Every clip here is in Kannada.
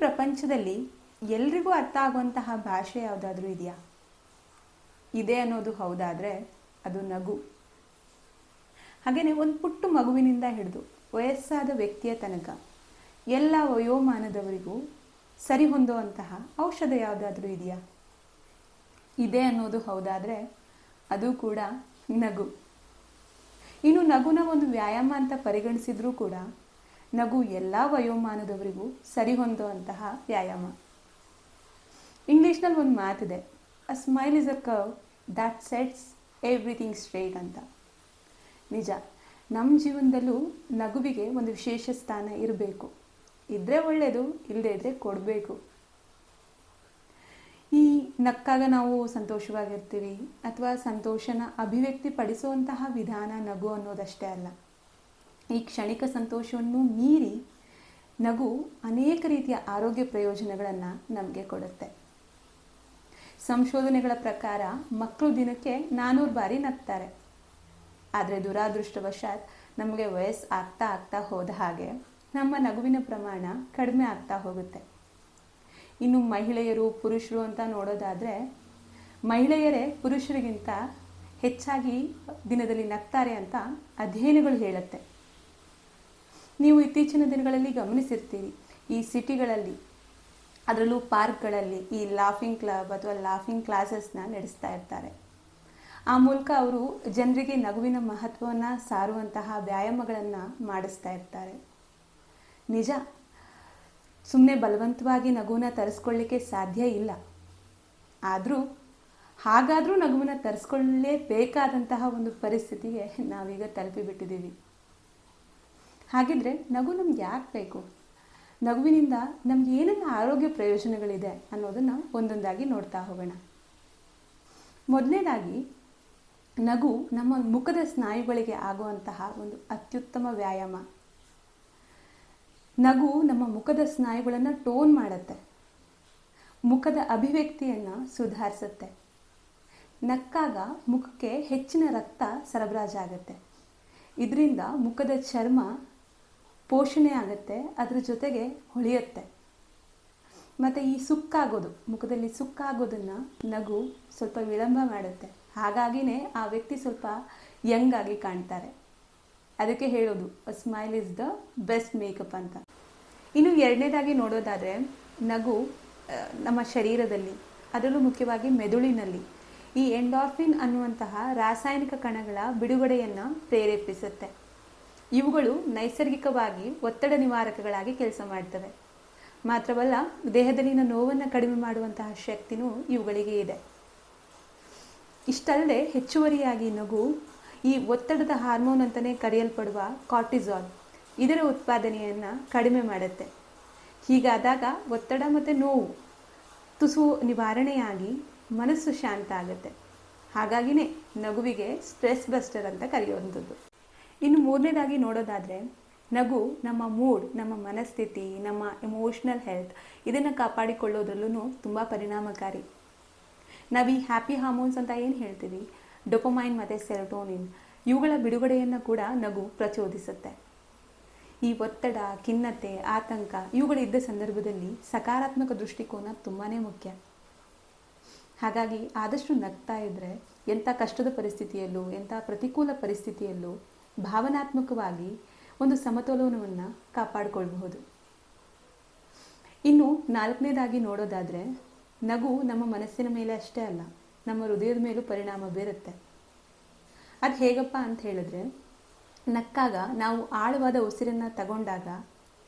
ಪ್ರಪಂಚದಲ್ಲಿ ಎಲ್ರಿಗೂ ಅರ್ಥ ಆಗುವಂತಹ ಭಾಷೆ ಯಾವುದಾದ್ರೂ ಇದೆಯಾ? ಇದೆ ಅನ್ನೋದು ಹೌದಾದರೆ ಅದು ನಗು. ಹಾಗೆಯೇ ಒಂದು ಪುಟ್ಟ ಮಗುವಿನಿಂದ ಹಿಡಿದು ವಯಸ್ಸಾದ ವ್ಯಕ್ತಿಯ ತನಕ ಎಲ್ಲ ವಯೋಮಾನದವರಿಗೂ ಸರಿ ಹೊಂದುವಂತಹ ಔಷಧ ಯಾವುದಾದ್ರೂ ಇದೆಯಾ? ಇದೆ ಅನ್ನೋದು ಹೌದಾದರೆ ಅದು ಕೂಡ ನಗು. ಇನ್ನು ನಗುನ ಒಂದು ವ್ಯಾಯಾಮ ಅಂತ ಪರಿಗಣಿಸಿದ್ರೂ ಕೂಡ ನಗು ಎಲ್ಲ ವಯೋಮಾನದವರಿಗೂ ಸರಿ ಹೊಂದುವಂತಹ ವ್ಯಾಯಾಮ. ಇಂಗ್ಲೀಷ್ನಲ್ಲಿ ಒಂದು ಮಾತಿದೆ, a smile is a curve that sets everything straight ಅಂತ. ನಿಜ, ನಮ್ಮ ಜೀವನದಲ್ಲೂ ನಗುವಿಗೆ ಒಂದು ವಿಶೇಷ ಸ್ಥಾನ ಇರಬೇಕು. ಇದ್ದರೆ ಒಳ್ಳೆಯದು, ಇಲ್ಲದೇ ಇದ್ದರೆ ಕೊಡಬೇಕು. ಈ ನಕ್ಕಾಗ ನಾವು ಸಂತೋಷವಾಗಿರ್ತೀವಿ ಅಥವಾ ಸಂತೋಷನ ಅಭಿವ್ಯಕ್ತಿ ಪಡಿಸುವಂತಹ ವಿಧಾನ ನಗು ಅನ್ನೋದಷ್ಟೇ ಅಲ್ಲ. ಈ ಕ್ಷಣಿಕ ಸಂತೋಷವನ್ನು ಮೀರಿ ನಗು ಅನೇಕ ರೀತಿಯ ಆರೋಗ್ಯ ಪ್ರಯೋಜನಗಳನ್ನು ನಮಗೆ ಕೊಡುತ್ತೆ. ಸಂಶೋಧನೆಗಳ ಪ್ರಕಾರ ಮಕ್ಕಳು ದಿನಕ್ಕೆ 400 ಬಾರಿ ನಗ್ತಾರೆ. ಆದರೆ ದುರಾದೃಷ್ಟವಶಾತ್ ನಮಗೆ ವಯಸ್ಸು ಆಗ್ತಾ ಆಗ್ತಾ ಹೋದ ಹಾಗೆ ನಮ್ಮ ನಗುವಿನ ಪ್ರಮಾಣ ಕಡಿಮೆ ಆಗ್ತಾ ಹೋಗುತ್ತೆ. ಇನ್ನು ಮಹಿಳೆಯರು ಪುರುಷರು ಅಂತ ನೋಡೋದಾದರೆ ಮಹಿಳೆಯರೇ ಪುರುಷರಿಗಿಂತ ಹೆಚ್ಚಾಗಿ ದಿನದಲ್ಲಿ ನಗ್ತಾರೆ ಅಂತ ಅಧ್ಯಯನಗಳು ಹೇಳುತ್ತೆ. ನೀವು ಇತ್ತೀಚಿನ ದಿನಗಳಲ್ಲಿ ಗಮನಿಸಿರ್ತೀರಿ, ಈ ಸಿಟಿಗಳಲ್ಲಿ ಅದರಲ್ಲೂ ಪಾರ್ಕ್ಗಳಲ್ಲಿ ಈ ಲಾಫಿಂಗ್ ಕ್ಲಬ್ ಅಥವಾ ಲಾಫಿಂಗ್ ಕ್ಲಾಸಸ್ನ ನಡೆಸ್ತಾ ಇರ್ತಾರೆ. ಆ ಮೂಲಕ ಅವರು ಜನರಿಗೆ ನಗುವಿನ ಮಹತ್ವವನ್ನು ಸಾರುವಂತಹ ವ್ಯಾಯಾಮಗಳನ್ನು ಮಾಡಿಸ್ತಾ ಇರ್ತಾರೆ. ನಿಜ, ಸುಮ್ಮನೆ ಬಲವಂತವಾಗಿ ನಗುವನ್ನ ತರಿಸ್ಕೊಳ್ಳಿಕ್ಕೆ ಸಾಧ್ಯ ಇಲ್ಲ. ಹಾಗಾದರೂ ನಗುವನ್ನ ತರಿಸ್ಕೊಳ್ಳೇಬೇಕಾದಂತಹ ಒಂದು ಪರಿಸ್ಥಿತಿಗೆ ನಾವೀಗ ತಲುಪಿಬಿಟ್ಟಿದ್ದೀವಿ. ಹಾಗಿದ್ರೆ ನಗು ನಮ್ಗೆ ಯಾಕೆ ಬೇಕು? ನಗುವಿನಿಂದ ನಮ್ಗೆ ಏನೆಲ್ಲ ಆರೋಗ್ಯ ಪ್ರಯೋಜನಗಳಿದೆ ಅನ್ನೋದನ್ನು ಒಂದೊಂದಾಗಿ ನೋಡ್ತಾ ಹೋಗೋಣ. ಮೊದಲನೇದಾಗಿ, ನಗು ನಮ್ಮ ಮುಖದ ಸ್ನಾಯುಗಳಿಗೆ ಆಗುವಂತಹ ಒಂದು ಅತ್ಯುತ್ತಮ ವ್ಯಾಯಾಮ. ನಗು ನಮ್ಮ ಮುಖದ ಸ್ನಾಯುಗಳನ್ನು ಟೋನ್ ಮಾಡುತ್ತೆ, ಮುಖದ ಅಭಿವ್ಯಕ್ತಿಯನ್ನು ಸುಧಾರಿಸುತ್ತೆ. ನಕ್ಕಾಗ ಮುಖಕ್ಕೆ ಹೆಚ್ಚಿನ ರಕ್ತ ಸರಬರಾಜಾಗುತ್ತೆ. ಇದರಿಂದ ಮುಖದ ಚರ್ಮ ಪೋಷಣೆ ಆಗುತ್ತೆ, ಅದರ ಜೊತೆಗೆ ಹೊಳೆಯುತ್ತೆ. ಮತ್ತು ಈ ಸುಕ್ಕಾಗೋದು, ಮುಖದಲ್ಲಿ ಸುಕ್ಕಾಗೋದನ್ನು ನಗು ಸ್ವಲ್ಪ ವಿಳಂಬ ಮಾಡುತ್ತೆ. ಹಾಗಾಗಿನೇ ಆ ವ್ಯಕ್ತಿ ಸ್ವಲ್ಪ ಯಂಗ್ ಆಗಿ ಕಾಣ್ತಾರೆ. ಅದಕ್ಕೆ ಹೇಳೋದು a smile is the best makeup ಅಂತ. ಇನ್ನು ಎರಡನೇದಾಗಿ ನೋಡೋದಾದರೆ, ನಗು ನಮ್ಮ ಶರೀರದಲ್ಲಿ, ಅದರಲ್ಲೂ ಮುಖ್ಯವಾಗಿ ಮೆದುಳಿನಲ್ಲಿ ಈ ಎಂಡಾರ್ಫಿನ್ ಅನ್ನುವಂತಹ ರಾಸಾಯನಿಕ ಕಣಗಳ ಬಿಡುಗಡೆಯನ್ನು ಪ್ರೇರೇಪಿಸುತ್ತೆ. ಇವುಗಳು ನೈಸರ್ಗಿಕವಾಗಿ ಒತ್ತಡ ನಿವಾರಕಗಳಾಗಿ ಕೆಲಸ ಮಾಡ್ತವೆ. ಮಾತ್ರವಲ್ಲ, ದೇಹದಲ್ಲಿನ ನೋವನ್ನು ಕಡಿಮೆ ಮಾಡುವಂತಹ ಶಕ್ತಿನೂ ಇವುಗಳಿಗೆ ಇದೆ. ಇಷ್ಟಲ್ಲದೆ ಹೆಚ್ಚುವರಿಯಾಗಿ ನಗು ಈ ಒತ್ತಡದ ಹಾರ್ಮೋನ್ ಅಂತಲೇ ಕರೆಯಲ್ಪಡುವ ಕಾರ್ಟಿಸಾಲ್, ಇದರ ಉತ್ಪಾದನೆಯನ್ನು ಕಡಿಮೆ ಮಾಡುತ್ತೆ. ಹೀಗಾದಾಗ ಒತ್ತಡ ಮತ್ತು ನೋವು ತುಸು ನಿವಾರಣೆಯಾಗಿ ಮನಸ್ಸು ಶಾಂತ ಆಗುತ್ತೆ. ಹಾಗಾಗಿನೇ ನಗುವಿಗೆ ಸ್ಟ್ರೆಸ್ ಬಸ್ಟರ್ ಅಂತ ಕರೆಯುವಂಥದ್ದು. ಇನ್ನು ಮೂರನೇದಾಗಿ ನೋಡೋದಾದರೆ, ನಗು ನಮ್ಮ ಮೂಡ್, ನಮ್ಮ ಮನಸ್ಥಿತಿ, ನಮ್ಮ ಎಮೋಷ್ನಲ್ ಹೆಲ್ತ್ ಇದನ್ನು ಕಾಪಾಡಿಕೊಳ್ಳೋದ್ರಲ್ಲೂ ತುಂಬ ಪರಿಣಾಮಕಾರಿ. ನಾವು ಈ ಹ್ಯಾಪಿ ಹಾರ್ಮೋನ್ಸ್ ಅಂತ ಏನು ಹೇಳ್ತೀವಿ, ಡೊಪಮೈನ್ ಮತ್ತು ಸೆರೋಟೋನಿನ್, ಇವುಗಳ ಬಿಡುಗಡೆಯನ್ನು ಕೂಡ ನಗು ಪ್ರಚೋದಿಸುತ್ತೆ. ಈ ಒತ್ತಡ, ಖಿನ್ನತೆ, ಆತಂಕ ಇವುಗಳಿದ್ದ ಸಂದರ್ಭದಲ್ಲಿ ಸಕಾರಾತ್ಮಕ ದೃಷ್ಟಿಕೋನ ತುಂಬಾ ಮುಖ್ಯ. ಹಾಗಾಗಿ ಆದಷ್ಟು ನಗ್ತಾ ಇದ್ದರೆ ಎಂಥ ಕಷ್ಟದ ಪರಿಸ್ಥಿತಿಯಲ್ಲೂ, ಎಂಥ ಪ್ರತಿಕೂಲ ಪರಿಸ್ಥಿತಿಯಲ್ಲೂ ಭಾವನಾತ್ಮಕವಾಗಿ ಒಂದು ಸಮತೋಲನವನ್ನು ಕಾಪಾಡಿಕೊಳ್ಬಹುದು. ಇನ್ನು ನಾಲ್ಕನೇದಾಗಿ ನೋಡೋದಾದರೆ, ನಗು ನಮ್ಮ ಮನಸ್ಸಿನ ಮೇಲೆ ಅಷ್ಟೇ ಅಲ್ಲ, ನಮ್ಮ ಹೃದಯದ ಮೇಲೂ ಪರಿಣಾಮ ಬೀರುತ್ತೆ. ಅದು ಹೇಗಪ್ಪ ಅಂತ ಹೇಳಿದ್ರೆ, ನಕ್ಕಾಗ ನಾವು ಆಳವಾದ ಉಸಿರನ್ನು ತಗೊಂಡಾಗ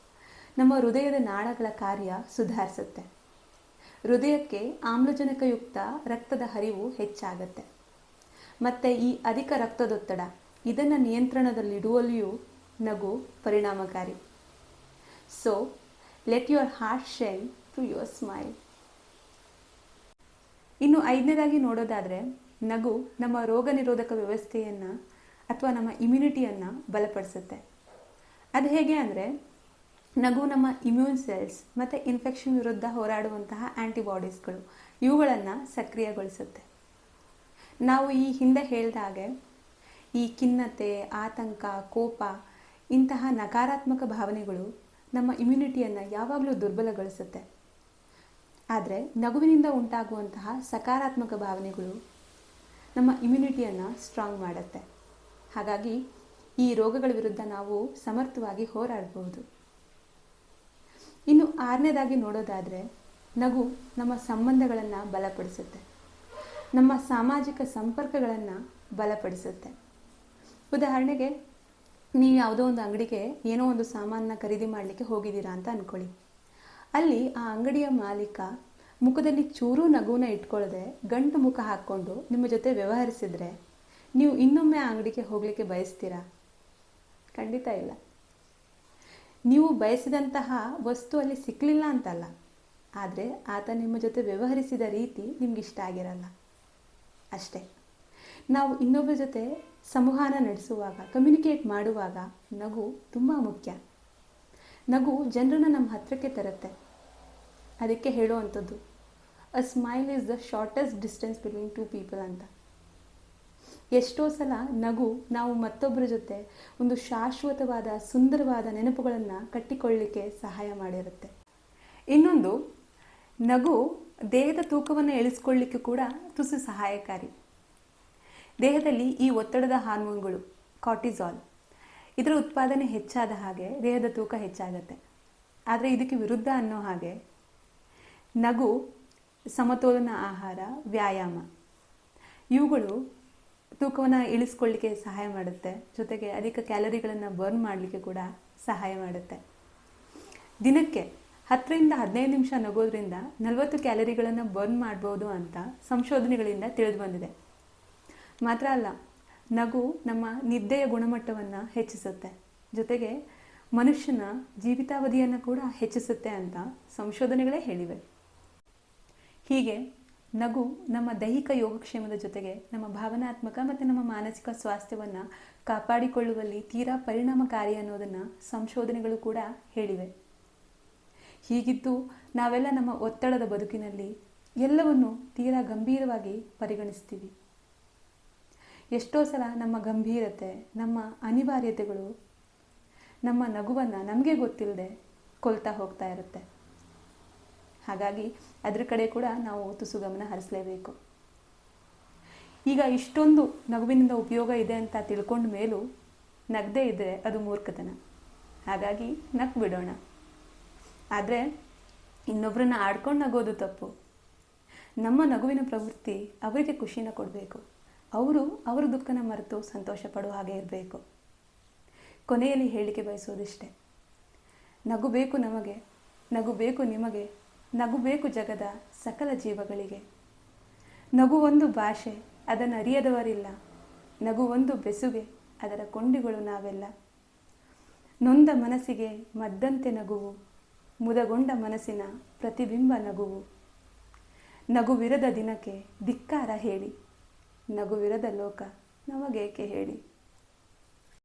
ನಮ್ಮ ಹೃದಯದ ನಾಳಗಳ ಕಾರ್ಯ ಸುಧಾರಿಸುತ್ತೆ. ಹೃದಯಕ್ಕೆ ಆಮ್ಲಜನಕಯುಕ್ತ ರಕ್ತದ ಹರಿವು ಹೆಚ್ಚಾಗುತ್ತೆ. ಮತ್ತು ಈ ಅಧಿಕ ರಕ್ತದೊತ್ತಡ ಇದನ್ನು ನಿಯಂತ್ರಣದಲ್ಲಿಡುವಲ್ಲಿಯೂ ನಗು ಪರಿಣಾಮಕಾರಿ. So let your heart shine through your smile. ಇನ್ನು ಐದನೇದಾಗಿ ನೋಡೋದಾದರೆ, ನಗು ನಮ್ಮ ರೋಗ ನಿರೋಧಕ ವ್ಯವಸ್ಥೆಯನ್ನು ಅಥವಾ ನಮ್ಮ ಇಮ್ಯುನಿಟಿಯನ್ನು ಬಲಪಡಿಸುತ್ತೆ. ಅದು ಹೇಗೆ ಅಂದರೆ, ನಗು ನಮ್ಮ ಇಮ್ಯೂನ್ ಸೆಲ್ಸ್ ಮತ್ತು ಇನ್ಫೆಕ್ಷನ್ ವಿರುದ್ಧ ಹೋರಾಡುವಂತಹ ಆ್ಯಂಟಿಬಾಡೀಸ್ಗಳು ಇವುಗಳನ್ನು ಸಕ್ರಿಯಗೊಳಿಸುತ್ತೆ. ನಾವು ಈ ಹಿಂದೆ ಹೇಳಿದ ಹಾಗೆ ಈ ಖಿನ್ನತೆ, ಆತಂಕ, ಕೋಪ ಇಂತಹ ನಕಾರಾತ್ಮಕ ಭಾವನೆಗಳು ನಮ್ಮ ಇಮ್ಯುನಿಟಿಯನ್ನು ಯಾವಾಗಲೂ ದುರ್ಬಲಗೊಳಿಸುತ್ತೆ. ಆದರೆ ನಗುವಿನಿಂದ ಉಂಟಾಗುವಂತಹ ಸಕಾರಾತ್ಮಕ ಭಾವನೆಗಳು ನಮ್ಮ ಇಮ್ಯುನಿಟಿಯನ್ನು ಸ್ಟ್ರಾಂಗ್ ಮಾಡುತ್ತೆ. ಹಾಗಾಗಿ ಈ ರೋಗಗಳ ವಿರುದ್ಧ ನಾವು ಸಮರ್ಥವಾಗಿ ಹೋರಾಡಬಹುದು. ಇನ್ನು 6ನೇದಾಗಿ ನೋಡೋದಾದರೆ, ನಗು ನಮ್ಮ ಸಂಬಂಧಗಳನ್ನು ಬಲಪಡಿಸುತ್ತೆ, ನಮ್ಮ ಸಾಮಾಜಿಕ ಸಂಪರ್ಕಗಳನ್ನು ಬಲಪಡಿಸುತ್ತೆ. ಉದಾಹರಣೆಗೆ, ನೀವು ಯಾವುದೋ ಒಂದು ಅಂಗಡಿಗೆ ಏನೋ ಒಂದು ಸಾಮಾನನ್ನ ಖರೀದಿ ಮಾಡಲಿಕ್ಕೆ ಹೋಗಿದ್ದೀರಾ ಅಂತ ಅಂದ್ಕೊಳ್ಳಿ. ಅಲ್ಲಿ ಆ ಅಂಗಡಿಯ ಮಾಲೀಕ ಮುಖದಲ್ಲಿ ಚೂರೂ ನಗುವನ್ನ ಇಟ್ಕೊಳ್ಳದೆ ಗಂಟು ಮುಖ ಹಾಕ್ಕೊಂಡು ನಿಮ್ಮ ಜೊತೆ ವ್ಯವಹರಿಸಿದ್ರೆ ನೀವು ಇನ್ನೊಮ್ಮೆ ಆ ಅಂಗಡಿಗೆ ಹೋಗಲಿಕ್ಕೆ ಬಯಸ್ತೀರಾ? ಖಂಡಿತ ಇಲ್ಲ. ನೀವು ಬಯಸಿದಂತಹ ವಸ್ತು ಅಲ್ಲಿ ಸಿಕ್ಕಲಿಲ್ಲ ಅಂತಲ್ಲ, ಆದರೆ ಆತ ನಿಮ್ಮ ಜೊತೆ ವ್ಯವಹರಿಸಿದ ರೀತಿ ನಿಮ್ಗೆ ಇಷ್ಟ ಆಗಿರಲ್ಲ ಅಷ್ಟೇ. ನಾವು ಇನ್ನೊಬ್ಬರ ಜೊತೆ ಸಂವಹನ ನಡೆಸುವಾಗ, ಕಮ್ಯುನಿಕೇಟ್ ಮಾಡುವಾಗ ನಗು ತುಂಬ ಮುಖ್ಯ. ನಗು ಜನರನ್ನು ನಮ್ಮ ಹತ್ರಕ್ಕೆ ತರುತ್ತೆ. ಅದಕ್ಕೆ ಹೇಳುವಂಥದ್ದು a smile is the shortest distance between two people ಅಂತ. ಎಷ್ಟೋ ಸಲ ನಗು ನಾವು ಮತ್ತೊಬ್ಬರ ಜೊತೆ ಒಂದು ಶಾಶ್ವತವಾದ ಸುಂದರವಾದ ನೆನಪುಗಳನ್ನು ಕಟ್ಟಿಕೊಳ್ಳಲಿಕ್ಕೆ ಸಹಾಯ ಮಾಡಿರುತ್ತೆ. ಇನ್ನೊಂದು, ನಗು ದೇಹದ ತೂಕವನ್ನು ಇಳಿಸ್ಕೊಳ್ಳಿಕ್ಕೆ ಕೂಡ ತುಸು ಸಹಾಯಕಾರಿ. ದೇಹದಲ್ಲಿ ಈ ಒತ್ತಡದ ಹಾರ್ಮೋನ್ಗಳು ಕಾರ್ಟಿಸಾಲ್, ಇದರ ಉತ್ಪಾದನೆ ಹೆಚ್ಚಾದ ಹಾಗೆ ದೇಹದ ತೂಕ ಹೆಚ್ಚಾಗತ್ತೆ. ಆದರೆ ಇದಕ್ಕೆ ವಿರುದ್ಧ ಅನ್ನೋ ಹಾಗೆ ನಗು, ಸಮತೋಲನ ಆಹಾರ, ವ್ಯಾಯಾಮ ಇವುಗಳು ತೂಕವನ್ನು ಇಳಿಸ್ಕೊಳ್ಳಿಕ್ಕೆ ಸಹಾಯ ಮಾಡುತ್ತೆ. ಜೊತೆಗೆ ಅಧಿಕ ಕ್ಯಾಲರಿಗಳನ್ನು ಬರ್ನ್ ಮಾಡಲಿಕ್ಕೆ ಕೂಡ ಸಹಾಯ ಮಾಡುತ್ತೆ. ದಿನಕ್ಕೆ 10ರಿಂದ 15 ನಿಮಿಷ ನಗೋದ್ರಿಂದ 40 ಕ್ಯಾಲರಿಗಳನ್ನು ಬರ್ನ್ ಮಾಡ್ಬೋದು ಅಂತ ಸಂಶೋಧನೆಗಳಿಂದ ತಿಳಿದು ಬಂದಿದೆ. ಮಾತ್ರ ಅಲ್ಲ, ನಗು ನಮ್ಮ ನಿದ್ದೆಯ ಗುಣಮಟ್ಟವನ್ನು ಹೆಚ್ಚಿಸುತ್ತೆ. ಜೊತೆಗೆ ಮನುಷ್ಯನ ಜೀವಿತಾವಧಿಯನ್ನು ಕೂಡ ಹೆಚ್ಚಿಸುತ್ತೆ ಅಂತ ಸಂಶೋಧನೆಗಳೇ ಹೇಳಿವೆ. ಹೀಗೆ ನಗು ನಮ್ಮ ದೈಹಿಕ ಯೋಗಕ್ಷೇಮದ ಜೊತೆಗೆ ನಮ್ಮ ಭಾವನಾತ್ಮಕ ಮತ್ತು ನಮ್ಮ ಮಾನಸಿಕ ಸ್ವಾಸ್ಥ್ಯವನ್ನು ಕಾಪಾಡಿಕೊಳ್ಳುವಲ್ಲಿ ತೀರಾ ಪರಿಣಾಮಕಾರಿ ಅನ್ನೋದನ್ನು ಸಂಶೋಧನೆಗಳು ಕೂಡ ಹೇಳಿವೆ. ಹೀಗಿದ್ದು ನಾವೆಲ್ಲ ನಮ್ಮ ಒತ್ತಡದ ಬದುಕಿನಲ್ಲಿ ಎಲ್ಲವನ್ನು ತೀರಾ ಗಂಭೀರವಾಗಿ ಪರಿಗಣಿಸ್ತೀವಿ. ಎಷ್ಟೋ ಸಲ ನಮ್ಮ ಗಂಭೀರತೆ, ನಮ್ಮ ಅನಿವಾರ್ಯತೆಗಳು ನಮ್ಮ ನಗುವನ್ನು ನಮಗೆ ಗೊತ್ತಿಲ್ಲದೆ ಕೊಲ್ತಾ ಹೋಗ್ತಾ ಇರುತ್ತೆ. ಹಾಗಾಗಿ ಅದ್ರ ಕಡೆ ಕೂಡ ನಾವು ತುಸು ಗಮನ ಹರಿಸಲೇಬೇಕು. ಈಗ ಇಷ್ಟೊಂದು ನಗುವಿನಿಂದ ಉಪಯೋಗ ಇದೆ ಅಂತ ತಿಳ್ಕೊಂಡ ಮೇಲೂ ನಗದೇ ಇದ್ದರೆ ಅದು ಮೂರ್ಖತನ. ಹಾಗಾಗಿ ನಕ್ಕು ಬಿಡೋಣ. ಆದರೆ ಇನ್ನೊಬ್ಬರನ್ನ ಆಡ್ಕೊಂಡು ನಗೋದು ತಪ್ಪು. ನಮ್ಮ ನಗುವಿನ ಪ್ರವೃತ್ತಿ ಅವರಿಗೆ ಖುಷಿನ ಕೊಡಬೇಕು. ಅವರು ಅವರ ದುಃಖನ ಮರೆತು ಸಂತೋಷ ಪಡುವ ಹಾಗೆ ಇರಬೇಕು. ಕೊನೆಯಲ್ಲಿ ಹೇಳಿಕೆ ಬಯಸೋದಿಷ್ಟೆ, ನಗು ಬೇಕು ನಮಗೆ, ನಗು ಬೇಕು ನಿಮಗೆ, ನಗು ಬೇಕು ಜಗದ ಸಕಲ ಜೀವಗಳಿಗೆ. ನಗು ಒಂದು ಭಾಷೆ, ಅದನ್ನು ಅರಿಯದವರಿಲ್ಲ. ನಗು ಒಂದು ಬೆಸುಗೆ, ಅದರ ಕೊಂಡಿಗಳು ನಾವೆಲ್ಲ. ನೊಂದ ಮನಸ್ಸಿಗೆ ಮದ್ದಂತೆ ನಗುವು, ಮುದಗೊಂಡ ಮನಸ್ಸಿನ ಪ್ರತಿಬಿಂಬ ನಗುವು. ನಗುವಿರದ ದಿನಕ್ಕೆ ಧಿಕ್ಕಾರ ಹೇಳಿ, ನಗುವಿರದ ಲೋಕ ನಮಗೇಕೆ ಹೇಳಿ.